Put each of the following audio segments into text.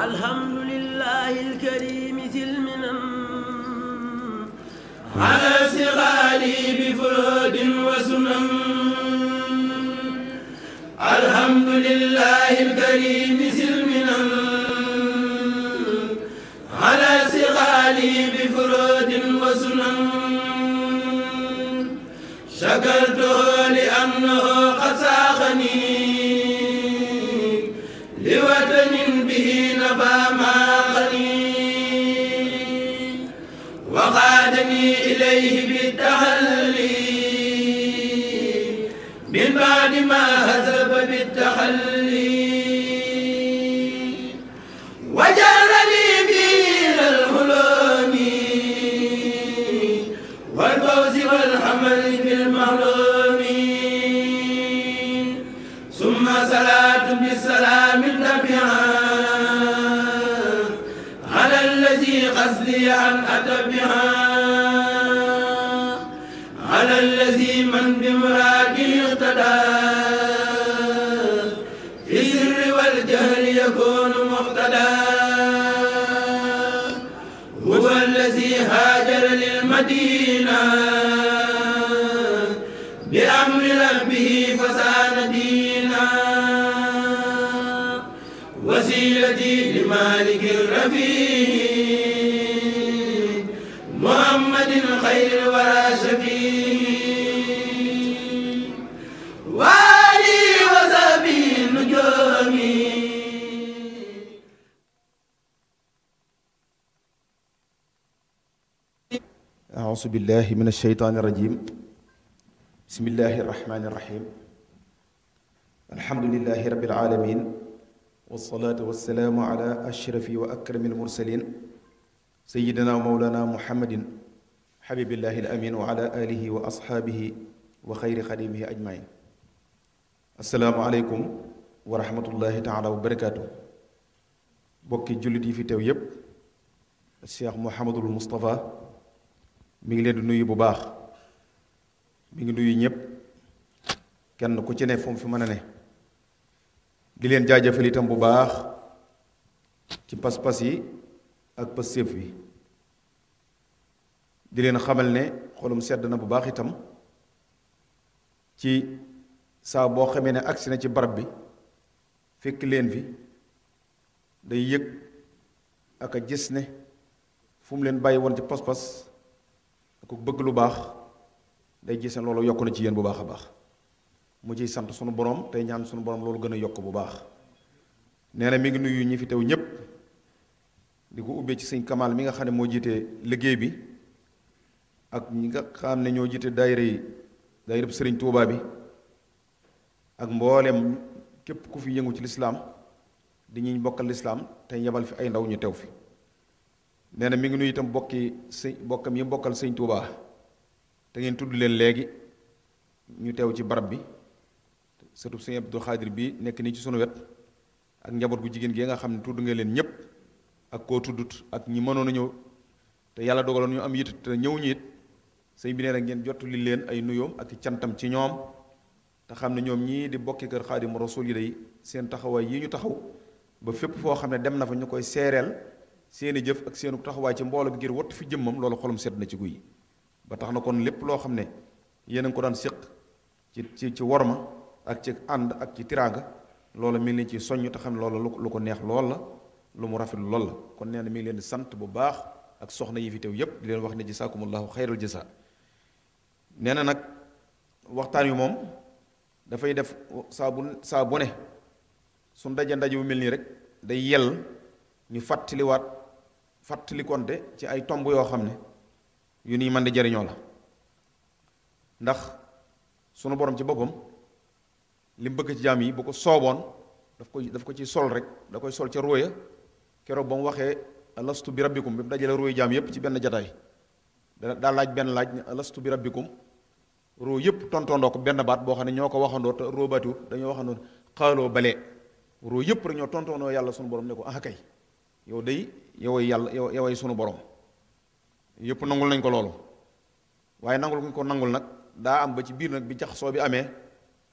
الحمد لله الكريم ذي المنن على صغاري بفرود وسنن. الحمد لله الكريم ذي المنن على صغاري بفرود وسنن. شكرته لأنه قد ساقني لوطن به نفى ما غني وقادني إليه بالتحلي من بعد ما هزب بالتخلي وجرني فيه إلى الهلوم والفوز والحمل بالمعلوم. ثم صلاة بالسلام النبيها على الذي قصدي أن أتبعها على الذي من بمراده اقتدى في السر والجهل يكون مقتدى. هو الذي هاجر للمدينة بأمر ربه فسان دينا وسيلتي لمالك الرفيق محمد خير الورى شفيع وآله وصحبه النجوم. أعوذ بالله من الشيطان الرجيم. بسم الله الرحمن الرحيم. الحمد لله رب العالمين والصلاة والسلام على أشرف وأكرم المرسلين سيدنا ومولانا محمد حبيب الله الأمين وعلى آله وأصحابه وخير خديمه أجمعين. السلام عليكم ورحمة الله تعالى وبركاته. بوكي جلدي في تويب الشيخ محمد المصطفى mi ngi leen di nuyu bu baax mi ngi nuyu ñëpp kenn ku ci ne fu mu fi mën a ne di leen jaajëfal itam bu baax ci pas-pas yi ak pas-séef yi di leen xamal ne xolum sedd na bu baax itam ci saa boo xamee ne agsi na ci barab bi fekk leen fi day yëg ak a gis ne fu mu leen bàyyi woon ci pas-pas ku bëgg lu baax day gis ne loolu yokk na ci yéen bu baax a baax mu ciy sant sunu borom tey ñaan sunu borom loolu gën a yokk bu baax. nee na mi ngi nuyu ñi fi teew ñépp di ko ubbee ci sëñ Kamal mi nga xam ne moo jiite liggéey bi ak ñi nga xam ne ñoo jiite daayira bu sëriñ Tuubaa bi ak mboolem képp ku fi yëngu ci lislaam di ñuy bokkal lislaam tey yebal fi ay ndaw ñu teew fi. nee na mi ngi nuyu itam bokkam yi bokkal sëñ Tuubaa te ngeen tudd leen léegi ñu teew ci barab bi surtout sëñ Abdul Xaadir bi nekk nii ci sunu wet ak njaboot gu jigéen gi nga xam ne tudd nga leen ñépp ak koo tuddut ak ñi mënoon a ñëw te yàlla dogaloon ñu am yit te ñëw ñi it sëñ bi nee na ngeen jottali leen ay nuyoom ak cantam ci ñoom te xam ne ñoom ñii di bokki kër Xaadimu Rasuul yi day seen taxawaay yi ñu taxaw ba fépp foo xam ne dem na fa ñu koy seereel seeni jëf ak seenu taxawaay ci mbooloo bi ngir wattu fi jëmmam loolu xolum sedd na ci guy ba tax na kon lépp loo xam ne yéen a ngi ko daan séq ci worma ak ci ànd ak ci tiraanga loolu mi ngi leen ci soññ te xam ne loolu lu ko neex lool la lu mu rafetlu lool la kon nee na mi ngi leen di sant bu baax ak soxna yi fi teew yépp di leen wax ne jasaakumullahu xayral jasa. nee na nag waxtaan wi moom dafay def saa bu ne su ndaje bu mel nii rek day yell ñu fàttalikonte ci ay tomb yoo xam ne yu nii man di jariñoo la ndax sunu borom ci boppam li mu bëgg ci jaam yi bu ko sooboon daf ko ci sol rek da koy sol ca róoya keroog ba mu waxee alastu bi rabbikum bi mu dajale róoyu jaam yépp ci benn jataay daa laaj benn laaj ne alastu bi rabbikum róo yépp tontondoo ko benn baat boo xam ne ñoo ko waxandoo te róo baatiwut dañoo waxandoo xaaloo balee róo yépp rek ñoo tontondoo yàlla sunu borom ne ko ah kay yow day yoway yàlla yoway sunu borom yépp nangul nañ ko loolu waaye nangul ko nangul nag daa am ba ci biir nag bi jaxasoo bi amee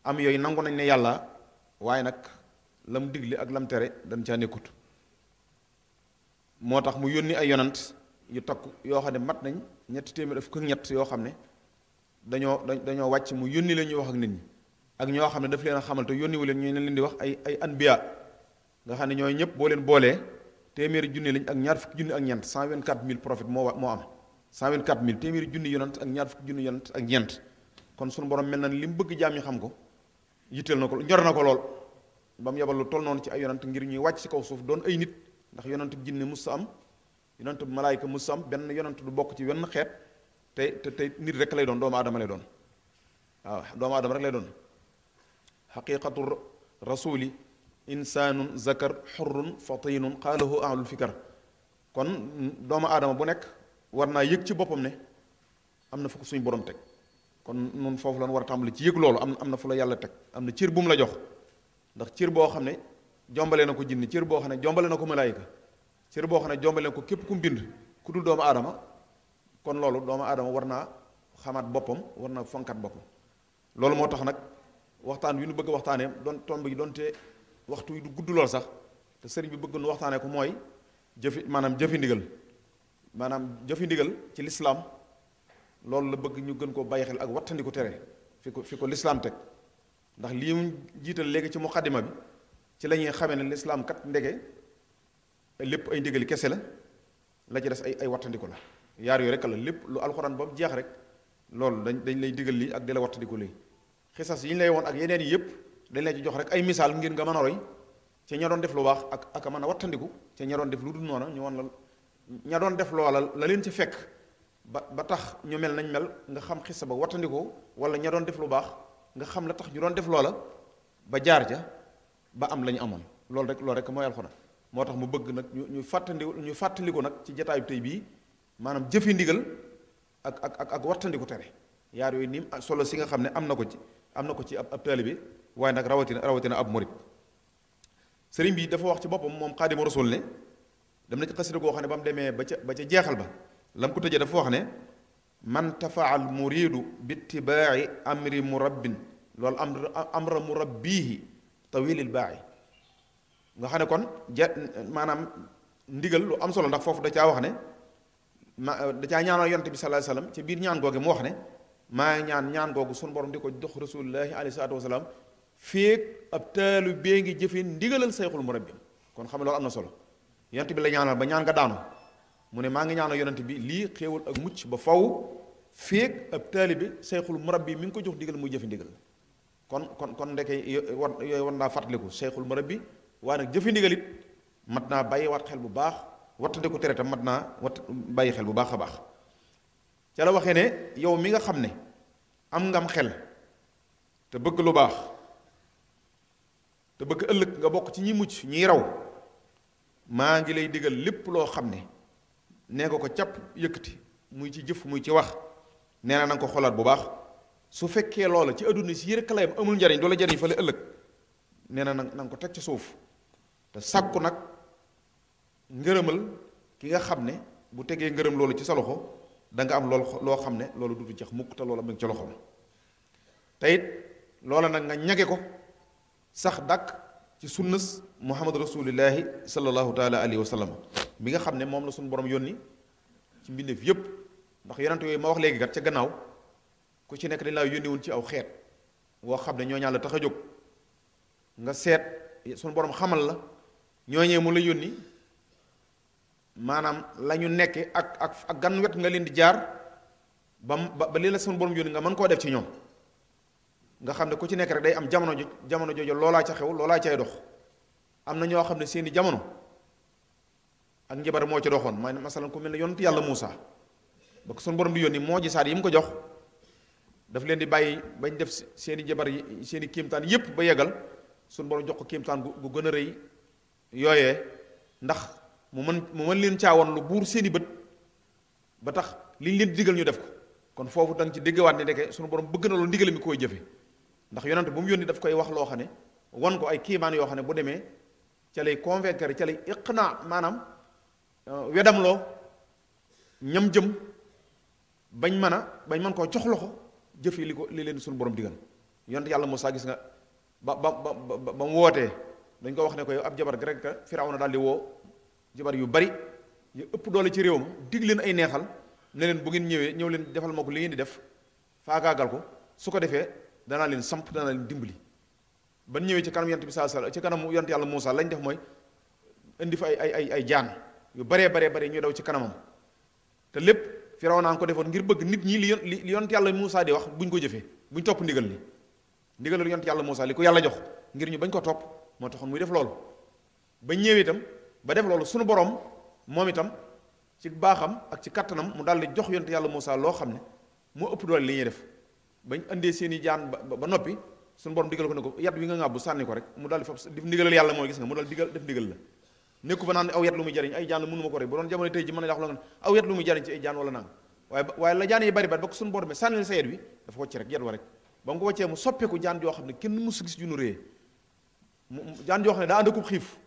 am yooyu nangu nañ ne yàlla waaye nag lam digle ak lam tere dañ caa nekkut moo tax mu yónni ay yonant yu takku yoo xam ne mat nañ ñetti téeméer fukk ak ñett yoo xam ne dañoo wàcc mu yónni leen ñu wax ak nit ñi ak ñoo xam ne daf leen a xamal te yónniwu leen ñu leen di wax ay anbiya nga xam ne ñooy ñëpp boo leen boolee téeméeri junni lañ ak ñaar fukki junni ak ñeent 124000 prophètes moo am 124000 téeméeri junni yonant ak ñaar fukki junni yonant ak ñeent kon suñu borom mel na li mu bëgg jaam ñi xam ko yitteel na ko ñor na ko lool ba mu yebal lu toll noonu ci ay yonant ngir ñuy wàcc ci kaw suuf doon ay nit ndax yonant bu jinne mus sa am yonant bu malaayika mus sa am benn yonant du bokk ci wenn xeet te nit rek lay doon doomu aadama lay doon waaw doomu aadama rek lay doon xaqiqatu rasuli insanun zakar xurrun fatinun qaalahu ahlul fikar kon doomu aadama bu nekk war naa yëg ci boppam ne am na fu ko suñ borom teg kon nun foofu lan war a tàmbali ci yëg loolu am na fu la yàlla teg am na cër bu mu la jox ndax cër boo xam ne jombale na ko jinni cër boo xam ne jombale na ko malaayika cër boo xam ne jombale na ko képp ku mbind ku dul doomu aadama kon loolu doomu aadama war naa xamaat boppam war naa fonkat boppam loolu moo tax nag waxtaan wi nu bëgg waxtaanee doon tomb gi doonte waxtu wi du gudd lool sax te sëriñ bi bëgg nu waxtaanee ko mooy jëfi ndigal ci lislaam loolu la bëgg ñu gën koo bàyyi xel ak wattandiku tere fi ko lislaam teg ndax lii mu jiital léegi ci muqaddima bi ci la ñuy xamee ne lislaam kat ndege lépp ay ndigali kese la ci des ay wattandiku la yaar yooyu rek la lépp lu alxuraan ba mu jeex rek loolu dañ lay digal lii ak di la wattandiku lii xisas yi ñu lay woon ak yeneen yi yëpp dañ lay ci jox rek ay misaal ngir nga mën a roy ci ña doon def lu baax ak a mën a wattandiku ci ña doon def lu dul noona ñu wan la ña doon def loola la leen ci fekk ba tax ñu mel nañ mel nga xam xisa ba wattandiku wala ña doon def lu baax nga xam la tax ñu doon def loola ba jaar ja ba am la ñu amoon loolu rek mooy alxuraan moo tax mu bëgg nag ñu fàttaliku nag ci jataayu tey bii maanaam jëfi ndigal ak wattandiku tere yaar yooyu nii solo si nga xam ne am na ko ci ab taalibe waaye nag rawatina ab murit sëriñ bi dafa wax ci boppam moom xaadimu rasul ne dem na ci xasida goo xam ne ba mu demee ba ca jeexal ba lam ko tëjee dafa wax ne man tafaal muridu bittibaai amri murabbin loolu amra murabbihi tawilil baayi nga xam ne kon maanaam ndigal lu am solo ndax foofu da caa wax ne da caa ñaanal yonte bi sallallahu alayhi wasallam ci biir ñaan googu mu wax ne maa ñaan googu sunu borom di ko dox rasulullahi alayhi salaatu wasalaam féeg ab taalu bee ngi jëfee ndigalal sayxul murabbi kon xam ne loolu am na solo yonte bi la ñaanal ba ñaan nga daanu mu ne maa ngi ñaanal yonent bi lii xéewal ak mucc ba faw féeg ab taalibe sayxul murabbi mi ngi ko jox ndigal muy jëfi ndigal kon ndeke yooyu war naa fàttaliku sayxul murabbi waaye nag jëfi ndigal it mat naa bàyyi waat xel bu baax wattandiku tere tam mat naa bàyyi xel bu baax a baax ca la waxee ne yow mi nga xam ne am ngam xel te bëgg lu baax te bëgg ëllëg nga bokk ci ñi mucc ñiy raw maa ngi lay digal lépp loo xam ne nee nga ko càpp yëkkati muy ci jëf muy ci wax nee na nga ko xoolaat bu baax su fekkee loola ci adduna si yëre kalayam amul njariñ doo la jariñ fa la ëllëg nee na nga ko teg ci suuf te sàkku nag ngërëmal ki nga xam ne bu tegee ngërëm loolu ci sa loxo da nga am loo xam ne loolu du jeex mukk te loola mu ngi ci loxoom te it loola nag nga ñage ko sax dàkk ci sunnas muhammad rasulillahi sallallahu taala alayhi wa sallam bi nga xam ne moom la suñu borom yónni ci mbindeef yépp ndax yonent yooyu ma wax léegi kat ca gannaaw ku ci nekk dañ laa yónni woon ci aw xeet woo xam ne ñooñaa la tax a jóg nga seet suñu borom xamal la ñooñee mu la yónni maanaam la ñu nekke ak gan wet nga leen di jaar ba lii la suñu borom yónni nga mën koo def ci ñoom nga xam ne ku ci nekk rek day am jamono jooju loolaa ca xew loolaa cay dox am na ñoo xam ne seeni jamono ak njabar moo ci doxoon mooy masalan ku mel ne yonent yàlla Muusa ba ko suñu borom di yónni moo ji saat yi mu ko jox daf leen di bàyyi bañ def seeni jabar yi seeni kéemtaan yépp ba yeggal suñu borom jox ko kéemtaan gu gën a rëy yooyee ndax mu mën leen caawoon lu buur seeni bët ba tax liñ leen digal ñu def ko kon foofu da nga ci déggawaat ne ndeke suñu borom bëgg na loolu ndigal mi koy jëfe ndax yonent bu mu yónni daf koy wax loo xam ne wan ko ay kiimaan yoo xam ne bu demee ca lay convaincre ca lay iqna maanaam wedam loo ñam jëm bañ mën koo jox loxo jëf yi li leen suñu borom digal yonent yàlla Musaa gis nga ba mu wootee dañ ko wax ne ko yow ab jabar rek Firawna daal di woo jabar yu bari ya ëpp doole ci réew ma dig leen ay neexal ne leen bu ngeen ñëwee ñëw leen defal ma ko li ngeen di def faagaagal ko su ko defee danaa leen samp danaa leen dimbali. ban ñëwee ci kanam yonent bi saa sala ci kanam yonent yàlla Muusa lañ def mooy indi fa ay jaan yu baree bare ñuy daw ci kanamam te lépp Firawna naa ko defoon ngir bëgg nit ñi li yonent yàlla Muusa di wax buñ ko jëfee buñ topp ndigal li ndigalal yonent yàlla Muusa li ko yàlla jox ngir ñu bañ ko topp moo taxoon muy def loolu. bañ ñëwee itam ba def loolu suñu borom moom itam ci baaxam ak ci kattanam mu daal di jox yonent yàlla Muusa loo xam ne moo ëpp doole li ñuy def bañ andee seen i jaan ba noppi suñu borom digal ko ne ko yat wi nga ŋàbbu sànni ko rek mu daal di fab def ndigalal yàlla mooy gis nga mu daal digal def ndigal la nekku fa naan aw yat lu muy jariñ ay jaan la mënu ma ko rek bu doon jamono tey ji mën na wax la nga aw yat lu muy jariñ ci ay jaan wala nang waaye la jaan yi bari ba ko suñu borom sànnil sa yet wi dafa wàcc rek yet wa rek ba mu ko wàccee mu soppeeku jaan joo xam ne kenn mësu gis ju nu réyee mu jaan joo xam ne daa ànd akub xiif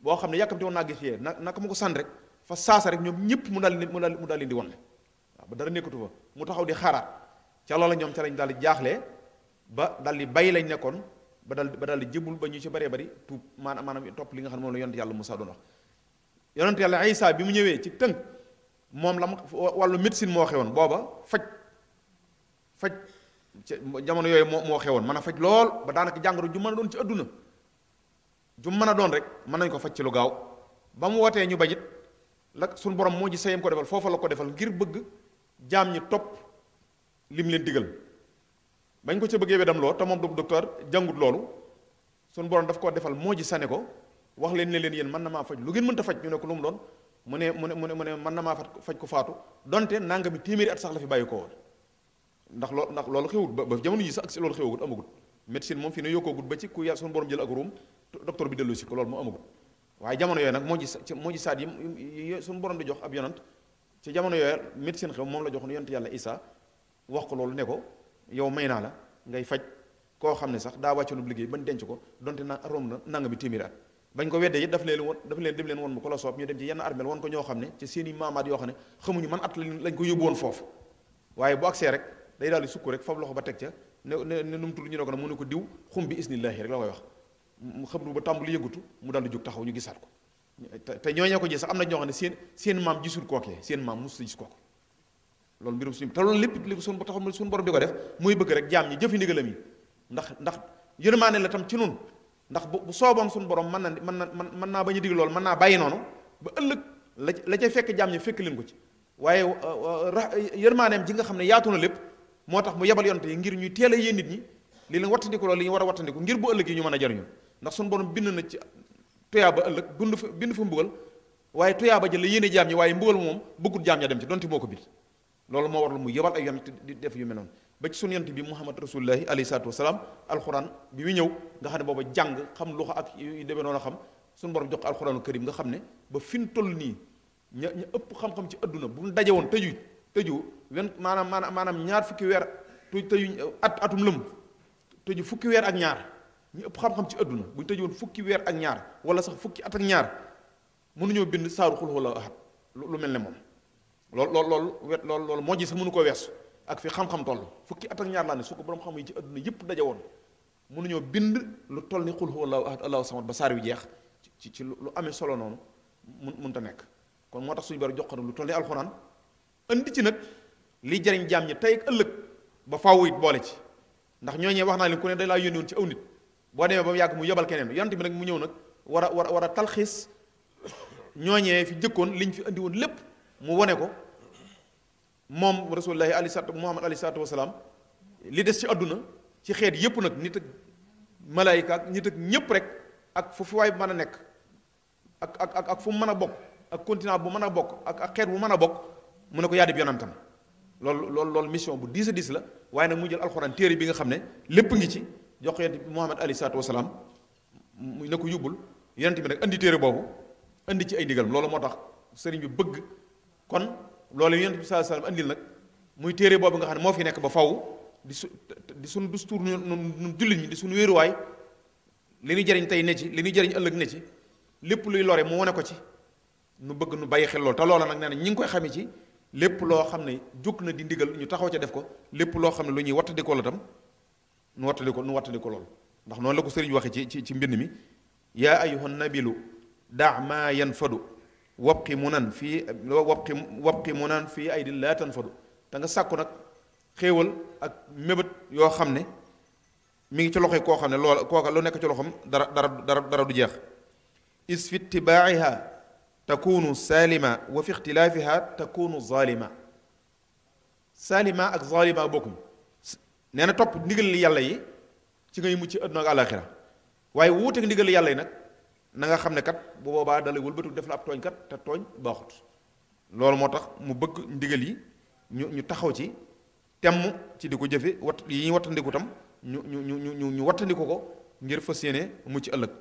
boo xam ne yàkkamte woon naa gis yee naka ma ko sànn rek fa saasa rek ñoom ñëpp mu daal leen di wan waaw ba dara nekkatu fa mu taxaw di xaaraat ca loola ñoom ca lañ daal di jaaxlee ba daal di bay lañ nekkoon ba daal di jëbul ba ñu ci bëree bëri tuub maanaam topp li nga xam ne moom la yonent yàlla Musaa doon wax yonent yàlla Isaa bi mu ñëwee ci tënk moom la wàllu médecine moo xewoon booba faj jamono yooyu moo xewoon mën a faj lool ba daanaka jàngoro ju mën a doon ci adduna ju mën a doon rek mën nañ ko faj ci lu gaaw ba mu wootee ñu bañit la suñu borom moo ji sayam ko defal foofa la ko defal ngir bëgg jaam ñi topp lim leen digal bañ ko ca bëggee wedam loo te moom du docteur jàngut loolu suñu borom daf koo defal moo ji sane ko wax leen ne leen yéen mën na maa faj lu ngeen mënta faj ñu ne ko lu mu doon mu ne mën na maa faj ko faatu donte nangami téeméeri at sax la fi bàyyi ko woon ndax loolu xewut ba jamono ji sax ak si loolu xewagut amagut médecine moom fii ne yokkoogut ba ci ku yàlla suñu borom jël ak ruum docteur bi dellu si ko loolu moo amagut waaye jamono yooyu nag moo ji saat yi suñu borom di jox ab yonant ci jamono yooyu médecine xew moom la joxoon yonent yàlla Isaa wax ko loolu ne ko yow may naa la ngay faj koo xam ne sax daa wàccoonub liggéey bañ denc ko donte na romb na nangami téeméeri at bañ ko weddee it daf leen dem leen woon bu ko la soob ñu dem ci yenn armeel woon ko ñoo xam ne ci seeni maamaat yoo xam ne xamuñu man at lañ ko yóbbu woon foofu waaye bu agsee rek day daal di sukk rek fab loxo ba teg ca ne nu mu tudd ñu ne ko nag mu ne ko diw xum bi isnillahi rek la koy wax mu xam nu ba tàmbali yëngatu mu daal di jóg taxaw ñu gisaat ko te ñooñee ko gis sax am na ñoo xam ne seen maam gisul kookee seen maam mos gis kooku loolu mbirum suñu te loolu lépp li suñu taxaw suñu borom di ko def muy bëgg rek jaam ñi jëfi ndigalam yi ndax yërmaane la tam ci nun ndax bu sooboon suñu borom mën naa bañ a dig loolu mën naa bàyyi noonu ba ëllëg la cay fekk jaam ñi fekk leen ko ci waaye yërmaaneem ji nga xam ne yaatu na lépp moo tax mu yebal yonte yi ngir ñuy teel a yee nit ñi li leen wattandiku loolu li ñu war a wattandiku ngir bu ëllëg yi ñu mën a jariñu ndax suñu borom bind na ci tuyaa ba ëllëg bind fa mbugal waaye tuyaa ba jël la yéene jaam ñi waaye mbugal moom bëggut jaam ña dem ci donte moo ko bind loolu moo waral mu yebal ay yonte di def yu mel noonu ba ci sunu yonte bi Muhammad rasulullahi alayhi salaatu wasalaam alxuraan bi mu ñëw nga xam ne booba jàng xam luxa ak yu demee noonu xam suñu borom jox alxuraanu karim nga xam ne ba fin toll nii ña ëpp xam-xam ci adduna bu ñu daje woon tëju maanaam ñaar fukki weer tëju atum lëm tëju fukki weer ak ñaar ñu ëpp xam-xam ci adduna bu ñu tëju woon fukki weer ak ñaar wala sax fukki at ak ñaar mënuñoo bind saaru xul huwallaahu ahad lu mel ne moom loolu moo ji sax mënu koo weesu ak fi xam-xam toll fukki at ak ñaar laa ne su ko borom xam yi ci adduna yëpp daje woon mënuñoo bind lu toll ni xul huwallaahu ahad allahu samad ba saar wi jeex ci lu amee solo noonu mënta nekk kon moo tax suñu bari jox ko lu toll ni alxuraan andi ci nag li jariñ jaam ñi tey ak ëllëg ba faaw it boole ci ndax ñooñee wax naa leen ku ne da laa yónni woon ci aw nit boo demee ba mu yàgg mu yebal keneen yonent bi nag mu ñëw nag war a talxiis ñooñee fi jëkkoon liñ fi andi woon lépp mu wone ko moom rasulullahi Muhammad alayhi salaatu wasalaam li des ci àdduna ci xeet yépp nag nit ak malaayika ak nit ak ñépp rek ak fu fi waay mën a nekk ak fu mu mën a bokk ak continent bu mën a bokk ak xeet bu mën a bokk mu ne ko yaa di yonantam loolu mission bu diis a diis la waaye nag mu jël alxuraan téere bi nga xam ne lépp ngi ci jox ko yonent bi Muhammad alayhi salaatu wasalaam mu ne ko yóbbul yonent bi nag andi téere boobu andi ci ay ndigalam loolu moo tax sëriñ bi bëgg kon loolu yonent bi sallallahu alayhi wasallam andil nag muy téere boobu nga xam ne moo fi nekk ba faw di suñu dustuur nun jullit ñi di suñu wéeruwaay li ñuy jariñ tey ne ci li ñuy jariñ ëllëg ne ci lépp luy lore mu wane ko ci nu bëgg nu bàyyi xel loolu te loola nag nee na ñi ngi koy xamee ci lépp loo xam ne jóg na di ndigal ñu taxaw ca def ko lépp loo xam ne lu ñuy wattandikoo la tam nu wattandiko loolu ndax noonu la ko sëriñ waxe ci mbind mi yaa ayyuhan nabilu daa maa yanfadu wabqi munan fii wabqi munan fii ay di laa tanfadu te nga sàkku nag xéewal ak mébét yoo xam ne mi ngi ci loxoy koo xam ne loola kooka lu nekk ci loxoom dara du jeex is fi itibaa'iha takunu salima wa fi ixtilaafiha takunu zalima salima ak zalima bokkuñ nee na topp ndigal li yàlla yi ci ngay mucc àdduna ak àlaxira waaye wuuteeg ndigal li yàlla yi nag na nga xam ne kat bu boobaa dalay wëlbatu def la ab tooñ kat te tooñ baaxut loolu moo tax mu bëgg ndigal yi ñu taxaw ci temm ci di ko jëfe yi ñuy wattandiku tam ñu wattandiku ko ngir fas yéene mucc ëllëg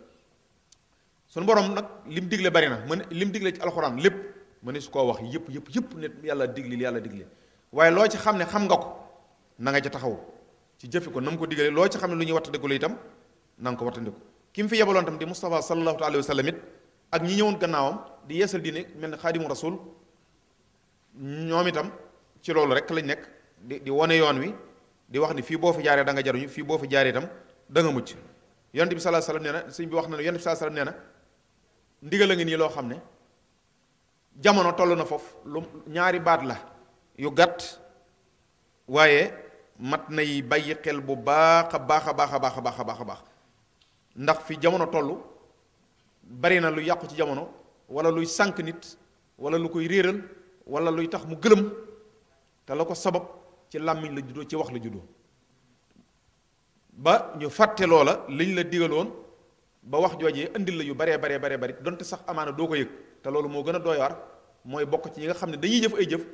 suñu borom nag lim digle bari na mën lim digle ci alxuraan lépp mëne su koo wax yëpp ne yàlla digle waaye loo ci xam ne xam nga ko na nga ci taxaw ci jëfe ko na mu ko digalee loo ci xam ne lu ñuy wattandiku la itam na nga ko wattandiku ki mu fi yebaloon tam di Mustafa sallallahu alayhi wa sallam it ak ñi ñëwoon gannaawam di yeesal diine mel ne xaadimu rasul ñoom itam ci loolu rek lañ nekk di wane yoon wi di wax ni fii boo fi jaaree da nga jaruñu fii boo fi jaaree itam da nga mucc yonent bi sallallahu alayhi wa sallam nee na sëñ bi wax na ne yonent bi sallallahu alayhi wa sallam nee na ndigal a ngi nii loo xam ne jamono toll na foofu lu ñaari baat la yu gàtt waaye mat nay bàyyi xel bu baax a baax a baax a baax a baax a baax a baax ndax fi jamono toll bari na lu yàqu ci jamono wala luy sànq nit wala lu koy réeral wala luy tax mu gëlëm te la ko sabab ci làmmiñ la juddoo ci wax la juddoo ba ñu fàtte loola liñ la digaloon ba wax joojee indil la yu baree bari donte sax amaana doo ko yëg te loolu moo gën a doy waar mooy bokk ci ñi nga xam ne dañuy jëf ay jëf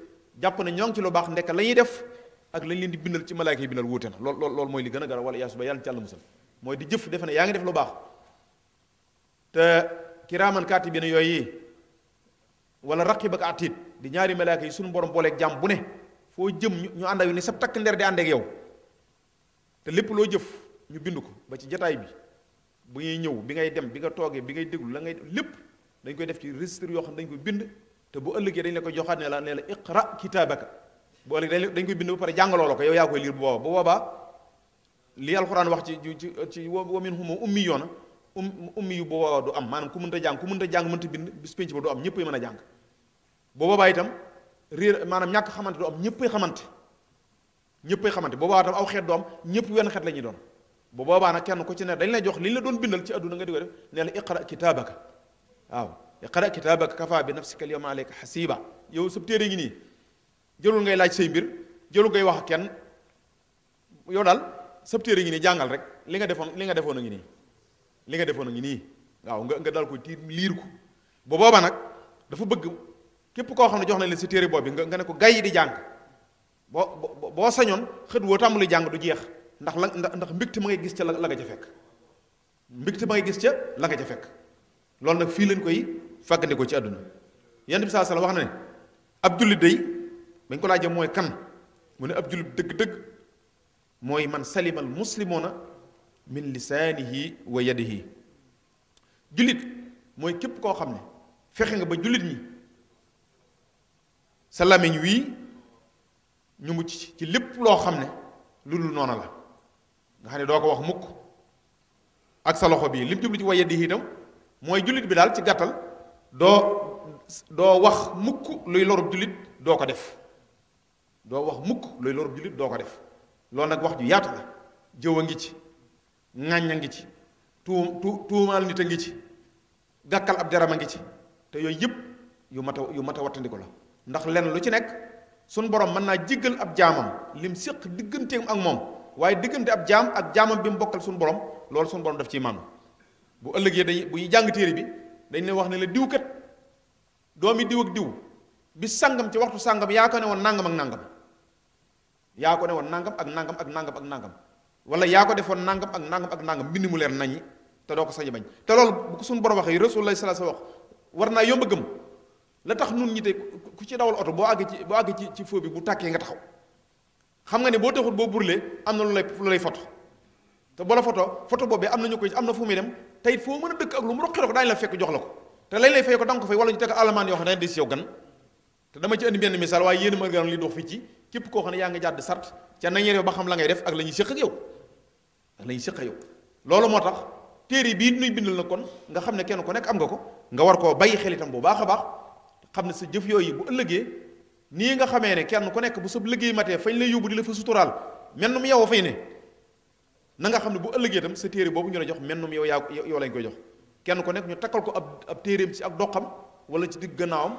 jàpp ne ñoo ngi ci lu baax ndekk la ñuy def ak lañ leen di bindal ci malaaka yi bindal wuute na loolu mooy li gën a gara wala yaasu ba yàlla ci yàlla musal mooy di jëf defe ne yaa ngi def lu baax te kiraaman kaatibiina yooyu wala raqib ak atiid di ñaari malaaka yi suñu borom booleeg jàmm bu ne foo jëm ñu ànd ak ni sab takk nder di ànd ak yow te lépp loo jëf ñu bind ko ba ci jataay bi bu ñuy ñëw bi ngay dem bi nga toogee bi ngay déglu la ngay lépp dañ koy def ci registre yoo xam ne dañ koy bind te bu ëllëgee dañ la koy joxaat ne la iqra kitaabaka bu ëllëgee dañ koy bind ba pare jàngaloo la ko yow yaa koy liir bu boobaa li alxuraan wax ci wa minhum ummiyoona ummi yu boobaa du am maanaam ku mënta jàng mënta bind bis penc ba du am ñëppay mën a jàng bu boobaa itam réer maanaam ñàkk xamante du am ñëppay xamante boobaa itam aw xeet du am ñëpp wenn xeet la ñuy doon bu boobaa nag kenn ku ci ne dañ lay jox li ñu la doon bindal ci àdduna nga di ko def nee la iqra kitaabaka waaw iqra kitaabaka kafa bi nafsika al yawma alayka hasiba yow sa téere ngi nii jëlul ngay laaj say mbir jëlul ngay wax ak kenn yow daal sa téere ngi nii jàngal rek li nga defoon a ngi nii waaw nga daal ko tiir liir ko bu boobaa nag dafa bëgg képp koo xam ne jox nañ leen si téere boobu nga ne ko gay yi di jàng boo sañoon xët woo tàmbali jàng du jeex ndax mbégte ma ngay gis ca la nga ca fekk loolu nag fii leen koy fàggandikoo ci àdduna yonent bi saa sala wax na ne ab jullit day bañ ko laajee mooy kan mu ne ab jullit dëgg-dëgg mooy man salimal muslimoona min lisaanihi wa yadihi jullit mooy képp koo xam ne fexe nga ba jullit ñi sa làmmiñ wii ñu mucc ci lépp loo xam ne lu dul noona la nga xam ne doo ko wax mukk ak sa loxo bii lim jublu ci wa yadihi itam mooy jullit bi daal ci gàttal doo wax mukk luy lorub jullit doo ko def loolu nag wax ju yaatu la jëw a ngi ci ŋàññ a ngi ci tuumaal nit a ngi ci gàkkal ab jaram a ngi ci te yooyu yëpp yu mat a wattandiku la ndax lenn lu ci nekk suñ borom mën naa jéggal ab jaamam lim séq digganteem ak moom waaye diggante ab jaam ak jaamam bi mu bokkal suñu borom loolu suñu borom daf ciy màndu bu ëllëgee bu ñuy jàng téere bi dañ leen wax ne la diw kat doomi diw ak diw bi sàngam ci waxtu sàngam yaa ko ne woon nangam ak nangam yaa ko ne woon nangam ak nangam ak nangam ak nangam wala yaa ko defoon nangam ak nangam ak nangam mbind mu leer naññi te doo ko sañ bañ te loolu bu ko suñu borom waxee Rasulullah sallallahu alayhi wasallam wax war naa yomb a gëm la tax nun ñi te ku ci dawal oto boo àggee ci feu bi bu tàkkee nga taxaw xam nga ne boo taxul boo burlee am na lu lay foto te boo la foto boobee am na fu muy dem te it foo mën a dëkk ak lu mu roqi daañu la fekk jox la ko te lañ lay fay ko da nga ko fay wala ñu teg alamaan yoo xam ne dañ di yow gan te dama ci indi benn misaal waaye yéen ma ganoon li dox fii ci képp koo xam ne yaa nga jàdd sart ca nañu def ba xam la ngay def ak la ñuy séq ak yow loolu moo tax téere bii nuy bindal na kon nga xam ne kenn ku nekk am nga ko nga war koo bàyyi xel itam bu baax a baax xam ne sa jëf yooyu bu ëllëgee nii nga xamee ne kenn ku nekk bu sa liggéey matee fañ lay yóbbu di la fa suturaal mennum yow a fay ne na nga xam ne bu ëllëgee itam sa téere boobu ñu la jox mennum yow yow lañ koy jox kenn ku nekk ñu takkal ko ab téereem ci ak doxam wala ci digg gannaawam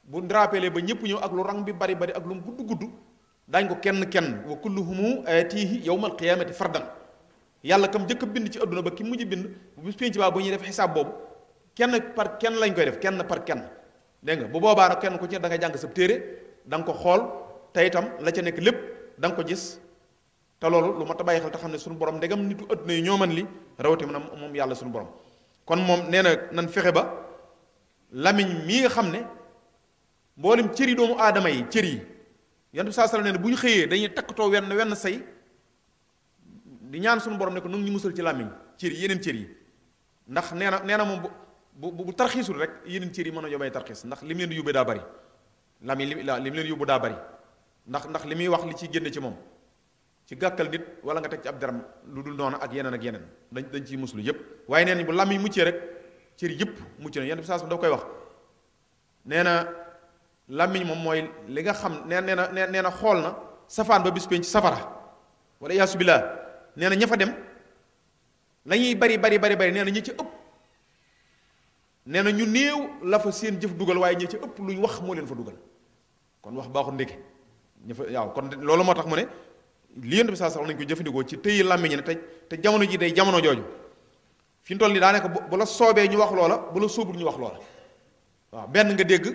bu rappelé ba ñëpp ñëw ak lu rang bi bari bari ak lu mu gudd gudd daañ ko kenn wa kulluhumu aatihi yawmal qiyaamati fardan yàlla kam njëkk a bind ci adduna ba ki mujj bind bu bis penc ba bu ñuy def xisaab boobu kenn par kenn lañ koy def kenn par kenn dégg nga bu boobaa nag kenn ku ci da nga jàng sa téere da nga ko xool te itam la ca nekk lépp da nga ko gis te loolu lu ma ta bàyyi xel te xam ne suñu borom ndegam nitu adduna yi ñoo man li rawati na moom yàlla suñu borom kon moom nee na nan fexe ba lamiñ mii nga xam ne mboolem cëri doomu aadama yi cër yi yonent bi saa sallam nee na bu ñu xëyee dañuy takkatoo wenn say di ñaan suñu borom ne ko nu ñu musal ci làmmiñ cër yi yeneen cër yi ndax nee na moom bu tarxiisul rek yeneen cër yi mën a yóbbee tarxiis ndax li mu leen di yóbbee daa bari làmmiñ li mu leen yóbbu daa bari ndax li muy wax li ciy génne ci moom ci gàkkal nit wala nga teg ci ab deram lu dul noonu ak yeneen dañ ciy muslu yépp waaye nee nañ bu làmmiñ muccee rek cër yépp mucc na yonent bi saa sallam daf koy wax nee na làmmiñ moom mooy li nga xam nee na xool na safaan ba bis penc ci safara wala yaasu billah nee na ña fa dem la ñuy bari nee na ñi ci ëpp nee na ñu néew la fa seen jëf dugal waaye ñi ci ëpp luñ wax moo leen fa dugal kon wax baaxul ndeke ña fa waaw kon loolu moo tax mu ne li yonent bi saa sallam nañ ko jëfandikoo ci tëyi làmmiñ ne te jamono ji day jamono jooju fi mu toll nii daanaka bu la soobee ñu wax loola bu la sóobul ñu wax loola waaw benn nga dégg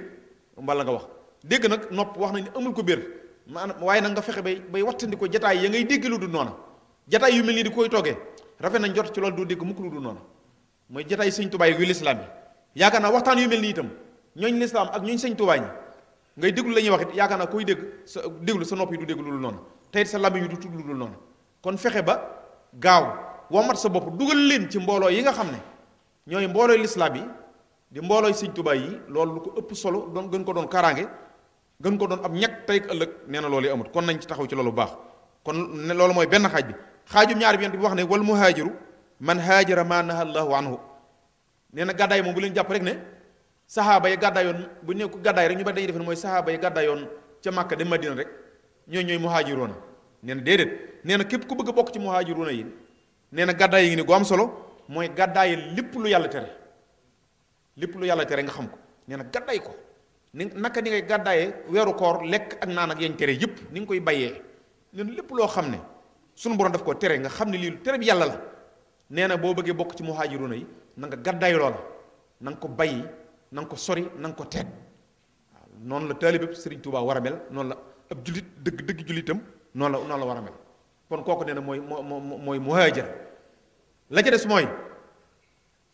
mbala nga wax dégg nag nopp wax nañ ne amul ko bér maanaam waaye nag nga fexe bay wattandi ko jataay ya ngay dégg lu dul noona jataay yu mel nii di koy toggee rafet nañ jot ci loolu doo dégg mukk lu dul noona mooy jataay sëñ Tuubaa yu lislaam yi yaakaar naa waxtaan yu mel nii itam ñooñ lislaam ak ñooñ sëñ Tuubaa ñi ngay déglu la ñuy wax it yaakaar naa koy dégg sa déglu sa nopp yi du dégg lu dul noona te it sa làmmiñ yi du tudd lu dul noona kon fexe ba gaaw womat sa bopp dugal leen ci mbooloo yi nga xam ne ñooy mboolooy lislaam yi di mboolooy sëñ Tuubaa yi loolu lu ko ëpp solo doon gën ko doon kaaraange gën ko doon ab ñag tey ëllëg nee na loolu yi amut kon nañ ci taxaw ci loolu bu baax kon ne loolu mooy benn xaaj bi xaajum ñaar bi yent bi wax ne wal muhaajiru man haajara ma naha allahu anhu nee na gàddaay moom bu leen jàpp rek ne sahaaba yi gàddaayoon bu ñu ne ko gàddaay rek ñu bari dañuy defe ne mooy sahaaba yi gàddaayoon ca Màkka dem Madina rek ñooy muhaajiroona nee na déedéet nee na képp ku bëgg a bokk ci muhaajiroona yi nee na gàddaay yi ngi ni gu am solo mooy gàddaaye lépp lu yàlla tere lépp lu yàlla tere nga xam ko nee na gàddaay ko ni naka ni ngay gàddaaye weeru koor lekk ak naan ak yañ tere yépp ni nga koy bàyyee nee na lépp loo xam ne sunu borom daf ko tere nga xam ne lii tere bi yàlla la nee na boo bëggee bokk ci muhaajiruna yi na nga gàddaay loola na nga ko bàyyi na nga ko sori na nga ko teet waaw noonu la taalibe Sëriñ Tuubaa war a mel noonu la ab jullit dëgg jullitam noonu la war a mel kon kooku nee na mooy muhaajir la ca des mooy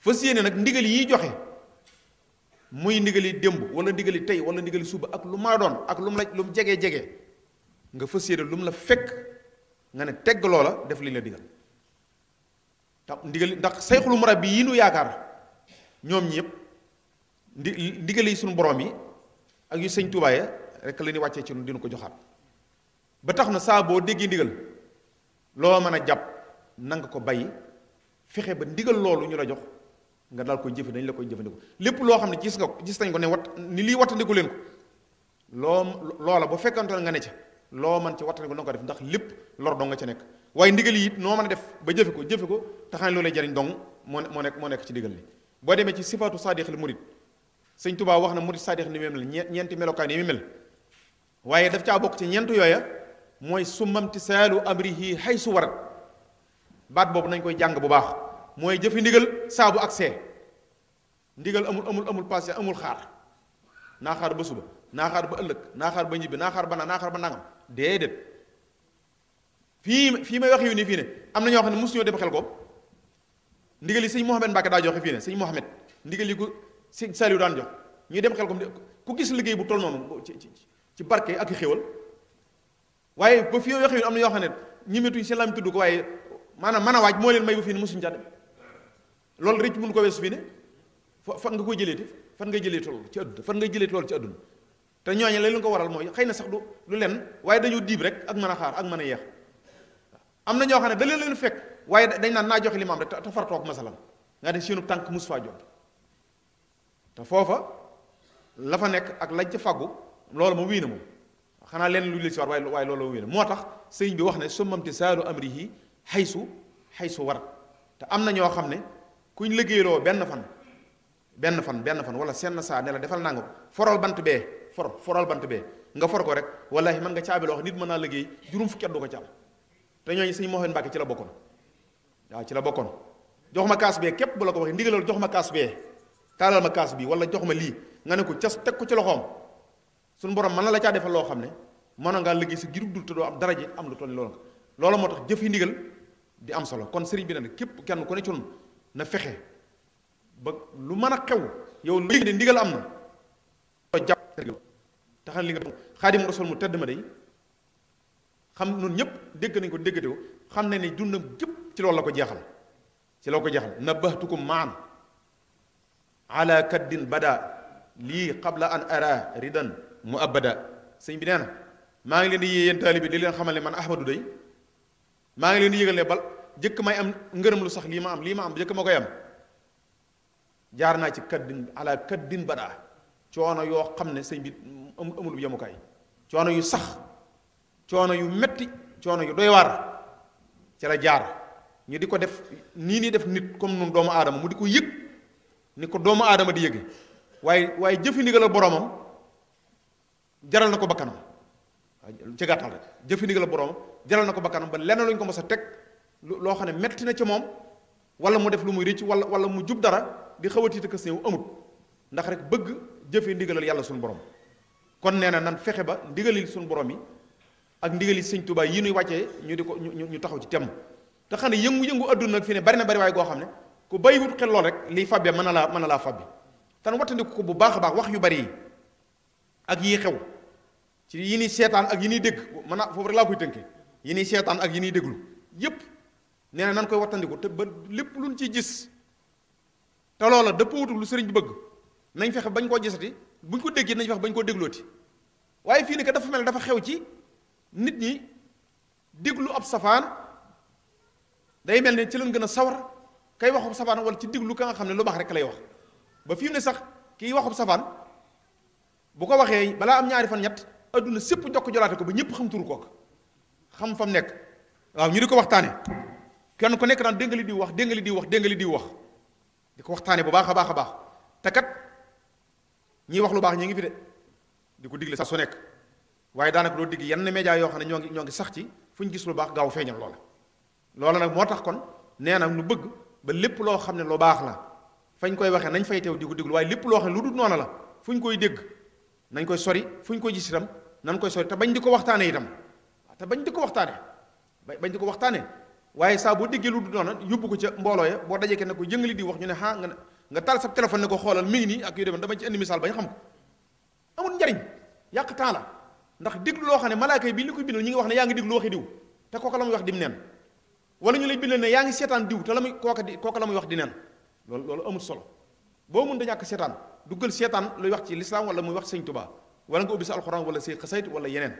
fas yéene nag ndigal yi joxe muy ndigali démb wala ndigali tey wala ndigali suba ak lu maa doon ak lu mu jege nga fas yéene lu mu la fekk nga ne tegg loola def li la digal tax ndigali ndax sayxul murabbi yi nu yaakaar ñoom ñi yëpp ndigali yi suñu borom yi ak yu sëñ Tuubaa ya rek la ñuy wàccee ci nu dina ko joxaat ba tax na saa boo déggee ndigal loo mën a jàpp na nga ko bàyyi fexe ba ndigal loolu ñu la jox nga daal koy jëfe dañ la koy jëfandikoo lépp loo xam ne gis nañ ko ne ni lii wattandiku leen ko loola bu fekkante nga ne ca loo mën ci wattandiku na ko def ndax lépp lor dong nga ca nekk waaye ndigal yi it noo mën a def ba jëfe ko te xam ne loolu lay jariñ dong moo nekk ci ndigal li boo demee ci sifaatu saadixil murid sëñ Tuubaa wax na murid saadix ni mu mel ñeenti melokaan yi mu mel waaye daf caa bokk ci ñeent yooya mooy summamtisaalu amrihi haysu warat baat boobu nañ koy jàng bu baax mooy jëfi ndigal saabu ak see ndigal amul passé amul xaar naa xaar ba suba naa xaar ba ëllëg naa xaar ba ñibbi naa xaar ba nangam déedéet fii may waxe yu nii fii ne am na ñoo xam ne mosu ñoo dem xel ko ndigal yi sëñ Mouhamed Mbacke daa joxe fii ne sëñ Mouhamed ndigal yi ko sëñ Saliou daan jox ñuy dem xel ko ku gis liggéey bu toll noonu ci barke ak i xéwal waaye ba fii waxe yu am na ñoo xam ne ñimetuñ seen lam tudd ko waaye maanaam mën a waaj moo leen may ba fii ne mosuñ ca dem loolu rëcc mun ko weesu fii ne fan nga koy jëleeti fan ngay jëlee tool ci àdduna fan ngay jëlee tool ci àdduna te ñooñe la leen ko waral mooy xëy na sax du leen waaye dañoo diib rek ak mën a xaar ak mën a yeex am na ñoo xam ne da leen fekk waaye dañ naan naa joxe li ma am rek te far toog masalan nga def seenu tànk mus faa jot te foofa la fa nekk ak lañ ca fàggu loolu moom wii na moom xanaa leen lu li si war waaye loolu wii na moo tax sëriñ bi wax ne summamti saalu amrihi xaysu war te am na ñoo xam ne kuñ liggéeyloo benn fan wala seen saa ne la defal naa nga foral bant bee foral bant bee nga for ko rek wallahi mën nga caabi loo wax nit mën naa liggéey juróom fukki at du ko ci am te ñooñu sëñ Mouhamed Mbacke ci la bokkoon waaw ci la bokkoon jox ma kaas bee képp bu la ko waxee ndigalal jox ma kaas bee taalal ma kaas bi wala jox ma lii nga ne ko cas teg ko ci loxoom suñu borom mën na la caa defal loo xam ne mën ngaa liggéey sa girub dul te doo am dara ji am lu toll loolu moo tax jëf yi ndigal di am solo kon sëriñ bi ne képp kenn ku ne ci ñun na fexe ba lu mën a xew yow lu de ndigal am na jàpp taxan li nga Xaadimu Rasuul mu tedd ma day xam noonu ñëpp dégg nañ ko déggatewu xam ne ni dundam jëpp ci loolu la ko jeexal nabbahtukum maan ala kaddin bada lii qabla an ara ridan mu abada sëñ bi nee na maa ngi leen di yéen taalibe di leen xamal ne man Ahmadu day maa ngi leen di yëgal ne bal jëkk may am ngërëm lu sax lii ma am jëkk ma koy am jaar naa ci kaddin bada coono yoo xam ne sëñ bi amul yemukaay coono yu sax coono yu metti coono yu doy waar ci la jaar ñu di ko def nii def nit comme nun doomu aadama mu di ko yëg ni ko doomu aadama di yëge waaye jëfi ndigal boromam jaral na ko bakkanam ci gàttal rek jëfi ndigal boromam jaral na ko bakkanam ba lenn luñ ko mos a teg loo xam ne metti na ci moom wala mu def lu muy rëcc wala mu jub dara di xaw a tiita kës néew amut ndax rek bëgg jëfe ndigalal yàlla suñu borom kon nee na nan fexe ba ndigalil suñu borom yi ak ndigali sëñ Tuubaa yi nuy wàccee ñu di ko ñu taxaw ci temm te xam ne yëngu-yëngu adduna nag fii ne bari na bari waaye goo xam ne ku bàyyiwut xel lool rek liy fabbe mën na laa fabbi tan wattandiku ko bu baax a baax wax yu bari yi ak yii xew ci yi ni seetaan ak yi niy dégg mën naa foofu rek laa koy tënke yi ni seetaan ak yi niy déglu yépp nee na nan koy wattandiku te ba lépp luñ ciy gis te loola dëppawutul lu sëriñ bi bëgg nañ fexe bañ koo gisati buñ ko déggee nañ fexe bañ koo déglooti waaye fii ni que dafa mel dafa xew ci nit ñi déglu ab safaan day mel ne ci lañ gën a sawar kay waxub safaan wala ci déglu ka nga xam ne lu baax rek lay wax ba fi mu ne sax kiy waxub safaan bu ko waxee balaa am ñaari fan ñett adduna sépp jokk jolaate ko ba ñëpp xam turu kooku xam fa mu nekk waaw ñu di ko waxtaane kenn ku nekk daan déngali di wax di ko waxtaane bu baax a baax a baax te kat ñiy wax lu baax ñi ngi fi de di ko digle sax su nekk waaye daanaka doo digg yenn média yoo xam ne ñoo ngi sax ci fu ñu gis lu baax gaaw feeñal loola nag moo tax kon nee na nu bëgg ba lépp loo xam ne lu baax la fañ koy waxee nañ fay teew di ko déglu waaye lépp loo xam ne lu dul noonu la fu ñu koy dégg nañ koy sori fu ñu koy gis itam nañ koy sori te bañ di ko waxtaane itam bañ di ko waxtaane waaye saa boo déggee lu dul noonu yóbbu ko ca mbooloo ya boo dajee kenn ne ko yëngali di wax ñu ne nga taal sa téléphone ne ko xoolal mi ngi nii ak yu demee dama ci indi misaal bañ xam ko amul njariñ yàq temps la ndax déglu loo xam ne malaaka yi bi li koy bindal ñi ngi wax ne yaa ngi déglu waxi diw te kooka la muy wax dim neen wala ñu lay bindal ne yaa ngi seetaan diw te la muy kooka la muy wax di neen loolu amul solo boo mun da ñàkk seetaan duggal seetaan luy wax ci lislaam wala muy wax sëñ Tuubaa wala nga ubbi sa alxuraan wala say xasayt wala yeneen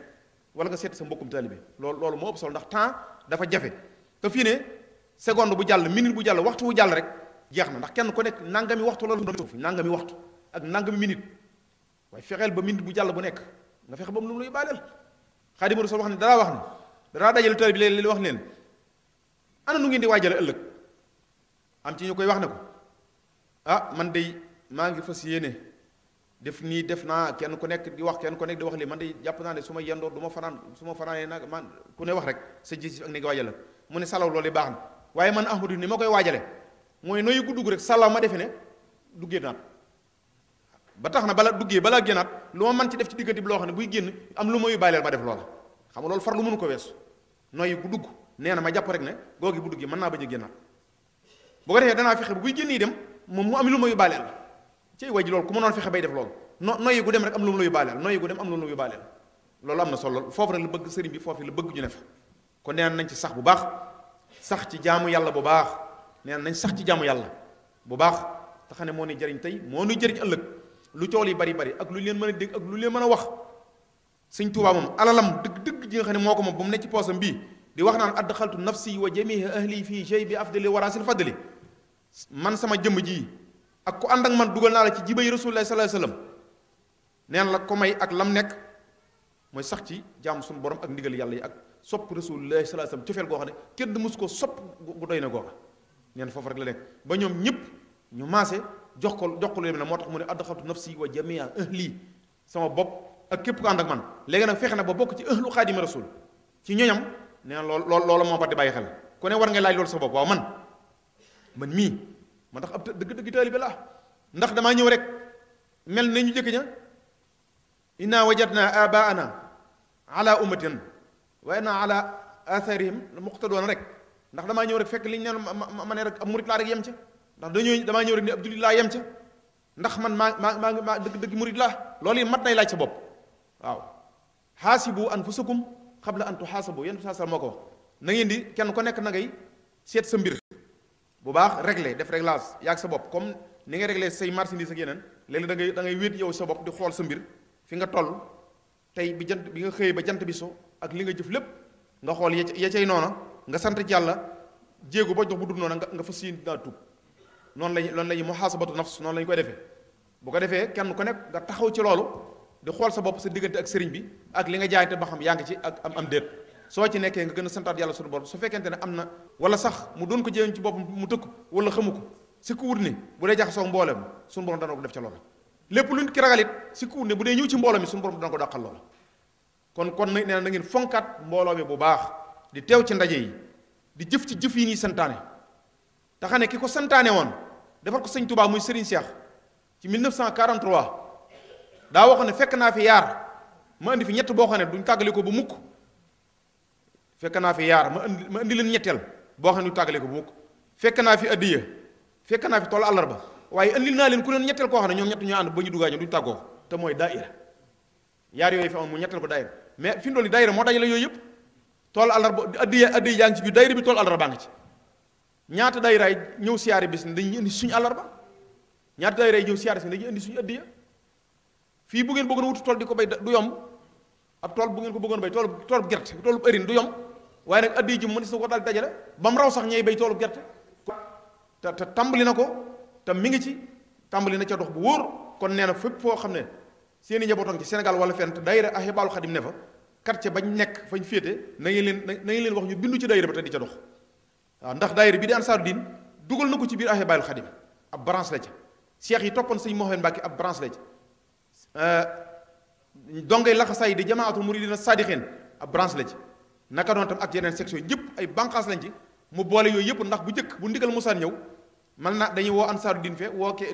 wala nga seet sa mbokkum taalibe loolu moo ëpp solo ndax temps dafa jafe te fii ne seconde bu jàll minute bu jàll waxtu bu jàll rek jeex na ndax kenn ku nekk nangami waxtu la doon suuf nangami waxtu ak nangami minute waaye fexeel ba minute bu jàll bu nekk nga fexe ba mu lu muy baaleel Xaadimu Rasuul wax ne danaa dajale taalibe bi leen wax leen ana nu ngeen di waajale ëllëg am ci ñu koy wax ne ko man de maa ngi fas yéene def nii def naa kenn ku nekk di wax lii man de jàpp naa ne su ma yendoo du ma fanaan su ma fanaanee nag man ku ne wax rek sa gis ak ni nga waajale mu ne salaw loolu baax na waaye man Ahmadu ni ma koy waajale mooy noyu guddug rek salaw ma defe ne du génnaat ba tax na balaa génnaat lu ma mën ci def ci diggante bi loo xam ne buy génn am lu ma yóbbaaleel ma def loola xam nga loolu far lu mënu ko weesu noyu guddug nee na ma jàpp rek ne googi bu duggee mën naa bañ a génnaat bu ko defee danaa fexe bu buy génn yi dem moom mu am lu ma yóbbaaleel ci way ji loolu ku ma noon fexe bay def loolu noyyi gu dem rek am lu mu la yóbbaaleel noyyi gu dem am lu mu la yóbbaaleel loolu am na solo foofu rek la bëgg sëriñ bi foofu la bëgg ñu ne fa kon nee nañ ci sax bu baax sax ci jaamu yàlla bu baax nee nañ sax ci jaamu yàlla bu baax te xam ne moo nuy jëriñ tey moo nuy jëriñ ëllëg lu coow yi bari ak lu leen mën a dégg ak lu leen mën a wax sëñ Tuubaa moom alalam dëgg ji nga xam ne moo ko moom ba mu nekk ci poosam bii di wax naan adxaltu nafsi wa jamii ahli fii jaybi afdali warasil fadli man sama jëmm ji ak ku ànd ak man dugal naa la ci jibay rasulullahi sallallahu alayhi wasallam neen la ko may ak lam nekk mooy sax ci jaamu suñu borom ak ndigal yàlla yi ak sopp rasulullahi sallallahu alayhi wasallam cofeel goo xam ne kenn du mus ko sopp gu doy na googa neen foofu rek la nekk ba ñoom ñëpp ñu maase jox ko lu dem ne moo tax mu ne adxaltu nafsi wa jamia ahli sama bopp ak képp ko ànd ak man léegi nag fexe na ba bokk ci ahlu xaadima rasul ci ñoñam nee na loolu moo bat di bàyyi xel ku ne war nga laaj loolu sa bopp waaw man mii man tax ab dëgg taalibe la ndax damaa ñëw rek mel na ñu jëkk ña inna wajadna abaana ala ummatin wa inna ala atharihim muqtadoon rek ndax damaa ñëw rek fekk liñ neen ma ne rek ab murit laa rek yem ca ndax damaa ñëw rek ni ab jullit laa yem ca ndax man maa dëgg murit laa loolu yi mat nay laaj sa bopp waaw xaasibu anfusakum qabla an tuxaasabu yéen saa moo ko wax na ngeen di kenn ko nekk na ngay seet sa mbir bu baax réglé def réglage yaag sa bopp comme ni ngay réglé say marchandise ak yeneen léegi da ngay wéet yow sa bopp di xool sa mbir fi nga toll tey bi nga xëyee ba jant bi so ak li nga jëf lépp nga xool ya cay noona nga sant yàlla jéego ba jox bu dul noona nga fas yéene daa tuub noonu lañu muhaasabatu nafs noonu lañu koy defee bu ko defee kenn ku nekk nga taxaw ci loolu di xool sa bopp sa diggante ak sëriñ bi ak li nga jaayante ba xam yaa ngi ci ak am déet soo ci nekkee nga gën a santaat yàlla suñu borom su fekkente ne am na wala sax mu doon ko jéem ci boppam mu tëkk wala xamu ko si ku wut ne bu dee jaxasoo mboolem suñu borom dana ko def ca loola lépp lu nit ki ragalit si ku wut ne bu dee ñëw ci mbooloo mi suñu borom dana ko dàqal loola kon nee na ngeen fonkaat mbooloo mi bu baax di teew ci ndaje yi di jëf ci jëf yi nii santaane te xam ne ki ko santaane woon defal ko sëñ Touba muy Serigne Cheikh ci 1943 daa wax ne fekk naa fi yaar ma indi fi ñett boo xam ne duñ tàggale ko ba mukk fekk naa fi yaar ma indi leen ñetteel boo xam ne duñ tàggale ko ba mukk fekk naa fi addiya fekk naa fi toolu àllarba waaye indil naa leen ku leen ñetteel koo xam ne ñoom ñett ñoo ànd ba ñu duggaa ñoom duñ tàggoo te mooy daayira yaar yooyu fi amoon mu ñetteel ko daayira mais fi mu doon daayira moo dajale yooyu yëpp toolu àllarba addiya yaa ngi ci biir daayira bi toolu àllarba baa ngi ci ñaata daayira yi ñëw siyaare bis ne dañuy indi suñu àllarba ñaata daayira yi ñëw siyaare bis ne dañuy indi suñu addiya fii bu ngeen bëggoon wutu tool di ko bay du yomb ab tool bu ngeen ko bëggoon bay toolu gerte toolu ërin du yomb waaye nag addiya ji mën si ko daal dajale ba mu raw sax ñey bay toolu gerte te tàmbali na ko te mi ngi ci tàmbali na ca dox bu wóor kon nee na fépp foo xam ne seeni njabootam ci Sénégal wala fenn te daayira Ahibahil Khadim ne fa quartier bañ nekk fañ féete na ngeen leen wax ñu bindu ci daayira ba te di ca dox waaw ndax daayira bi di Ansaaru Diin dugal na ko ci biir Ahibahil Khadim ab branche la ca cheikh yi toppoon sëñ Mouhamed Mbacke ab branche la ca dongay laxasaay di jamaatul muridina saadixeen ab branche la ci naka doon tam ak yeneen section yëpp ay banqaas lañ ci mu boole yooyu yëpp ndax bu njëkk bu ndigal musaan ñëw man na dañuy woo Ansaaru Diin fe woo ke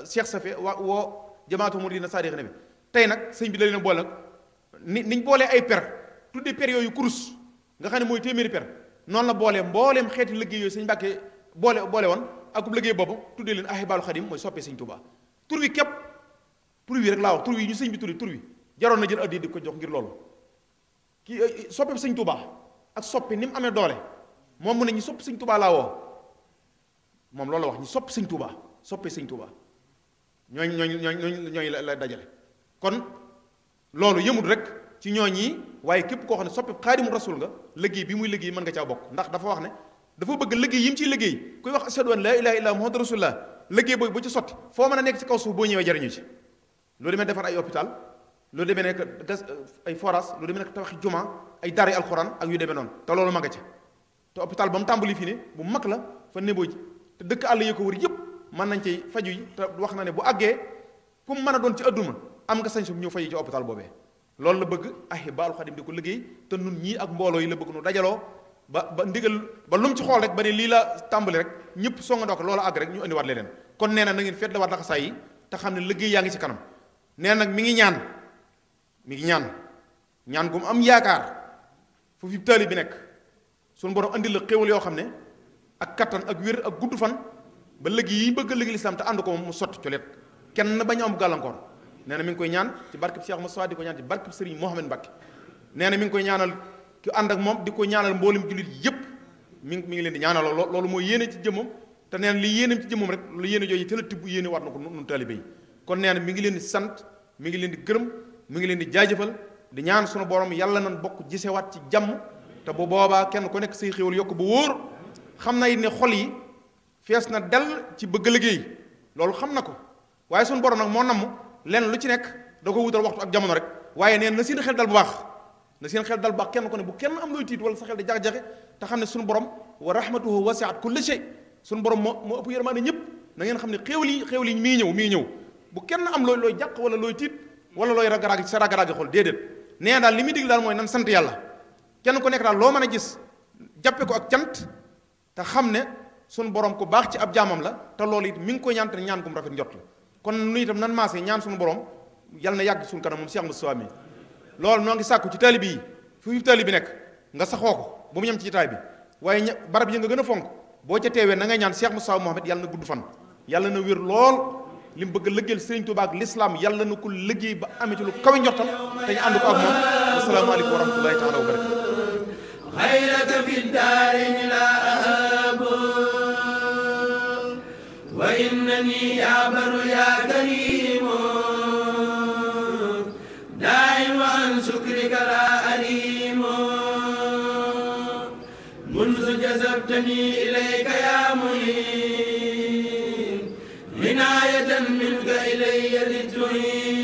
cheikh sa fe woo jamaatul muridina saadixeen bi tey nag sëñ bi da leen boole nag niñ boolee ay per tuddee per yooyu kurus nga xam ne mooy téeméeri per noonu la boolee mbooleem xeeti liggéey yooyu sëñ Mbàkke boole woon akub liggéey boobu tuddee leen Ahibahil Khadim mooy soppee sëñ Touba tur wi képp tur wi rek laa wax tur wi ñu sëñ bi tur wi jaroon na jël addi di ko jox ngir loolu kii soppee sëñ Touba ak soppi ni mu amee doole moom mu ne ñi sopp sëñ Touba laa woo moom loolu la wax ñi sopp sëñ Touba soppee sëñ Touba ñooñ la dajale kon loolu yëmut rek ci ñooñi waaye képp koo xam ne soppi Xaadimu Rasul nga liggéey bi muy liggéey mën nga caa bokk ndax dafa wax ne dafa bëgg liggéey yi mu ciy liggéey kuy wax ashhadu an laa ilaaha illallaah Muhammadu Rasulullah liggéey boobu bu ci sotti foo mën a nekk ci kaw suuf boo ñëwee jariñu ci loolu demee defar ay hôpital loolu demee nekk gas ay forage loolu demee nekk tabaxi juma ay daara alxuraan ak yu demee noonu te loolu ma nga ca te hôpital ba mu tàmbali fii ne bu mag la fa neboo ji te dëkk àll yi ko wër yëpp mën nañ cay faju yi te wax na ne bu àggee fu mu mën a doon ci adduna am nga sañ su ñëw faju ci hôpital boobee loolu la bëgg Ahibahil Khadim di ko liggéey te nun ñii ak mbooloo yi la bëgg nu dajaloo ba ndigal ba lu mu ci xool rek ba ne lii la tàmbali rek ñëpp songandoo ko loolu àgg rek ñu indiwaat leneen kon nee na ngeen feet la waat laxasaay yi te xam ne liggéey yaa ngi ci kanam nee nag mi ngi ñaan gu mu am yaakaar fu fi taali bi nekk suñu borom andi la xéewal yoo xam ne ak kattan ak wér ak gudd fan ba liggéey yi bëgg a liggéey lislaam te ànd ko moom mu sotti colet kenn bañ a am gàllankoor nee na mi ngi koy ñaan ci barkeb Cheikh Moussa di ko ñaan ci barkeb Serigne Mohamed Mbacke nee na mi ngi koy ñaanal ki ànd ak moom di ko ñaanal mboolem jullit yépp mi ngi leen di ñaanal loolu mooy yéene ci jëmmam te nee na li yéenam ci jëmmam rek lu yéene jooju te la tibb yéene war na ko nun taalibe yi kon nee na mi ngi leen di sant mi ngi leen di gërëm mi ngi leen di jaajëfal di ñaan sunu borom yàlla nan bokk gisewaat ci jàmm te bu boobaa kenn ku nekk say xéwal yokk bu wóor xam na it ne xol yi fees na dell ci bëgg liggéey loolu xam na ko waaye sunu borom nag moo namm lenn lu ci nekk da ko wutal waxtu ak jamono rek waaye neen na seen xel dal bu baax na seen xel dal bu baax kenn ko ne bu kenn am looy tiit wala sa xel di jaxe-jaxe te xam ne suñu borom wa rahmatuhu wasi'at kulli shay suñu borom moo ëpp yërmaande ñëpp na ngeen xam ne xéewal yi mii ñëw bu kenn am looy jàq wala looy tiit wala looy ragaraagi sa ragaraagi xol déedéet nee daal li muy digg daal mooy nan sant yàlla kenn ku nekk daal loo mën a gis jàppe ko ak cant te xam ne suñu borom ku baax ci ab jaamam la te loolu it mi ngi koy ñaan te ñaan gu mu rafet njot la kon nu itam nan maasee ñaan suñu borom yàlla na yàgg suñu kanam moom Cheikh Moustapha mi loolu noo ngi sàkku ci taalibe yi fu taalibe bi nekk nga saxoo ko bu mu ñem ci taay bi waaye barab yi nga gën a fonk boo ca teewee na ngay ñaan Cheikh Moustapha Mohamed yàlla na gudd fan yàlla na wér lool li mu bëgg a lëggeel Sëriñ Tuubaa ak l'islam yàlla na ko liggéey ba amee ci lu kawe njottam te ñu ànd ko ak moom asalaamaaleykum wa rahmatullahi taala wa barakatu xayraka fi daarayni la ahabu wa innani ya baru ya karimu daa'in wa an shukrika la alimu munzu jazabtani ilayka ya mu'in inayatan minka ilayya litu'in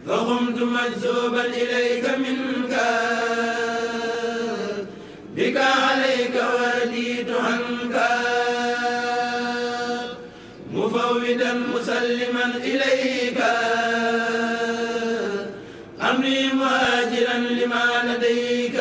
فقمت مجذوبا إليك منك بك عليك ورديت عنك مفوضا مسلما إليك أمري مهاجرا لما لديك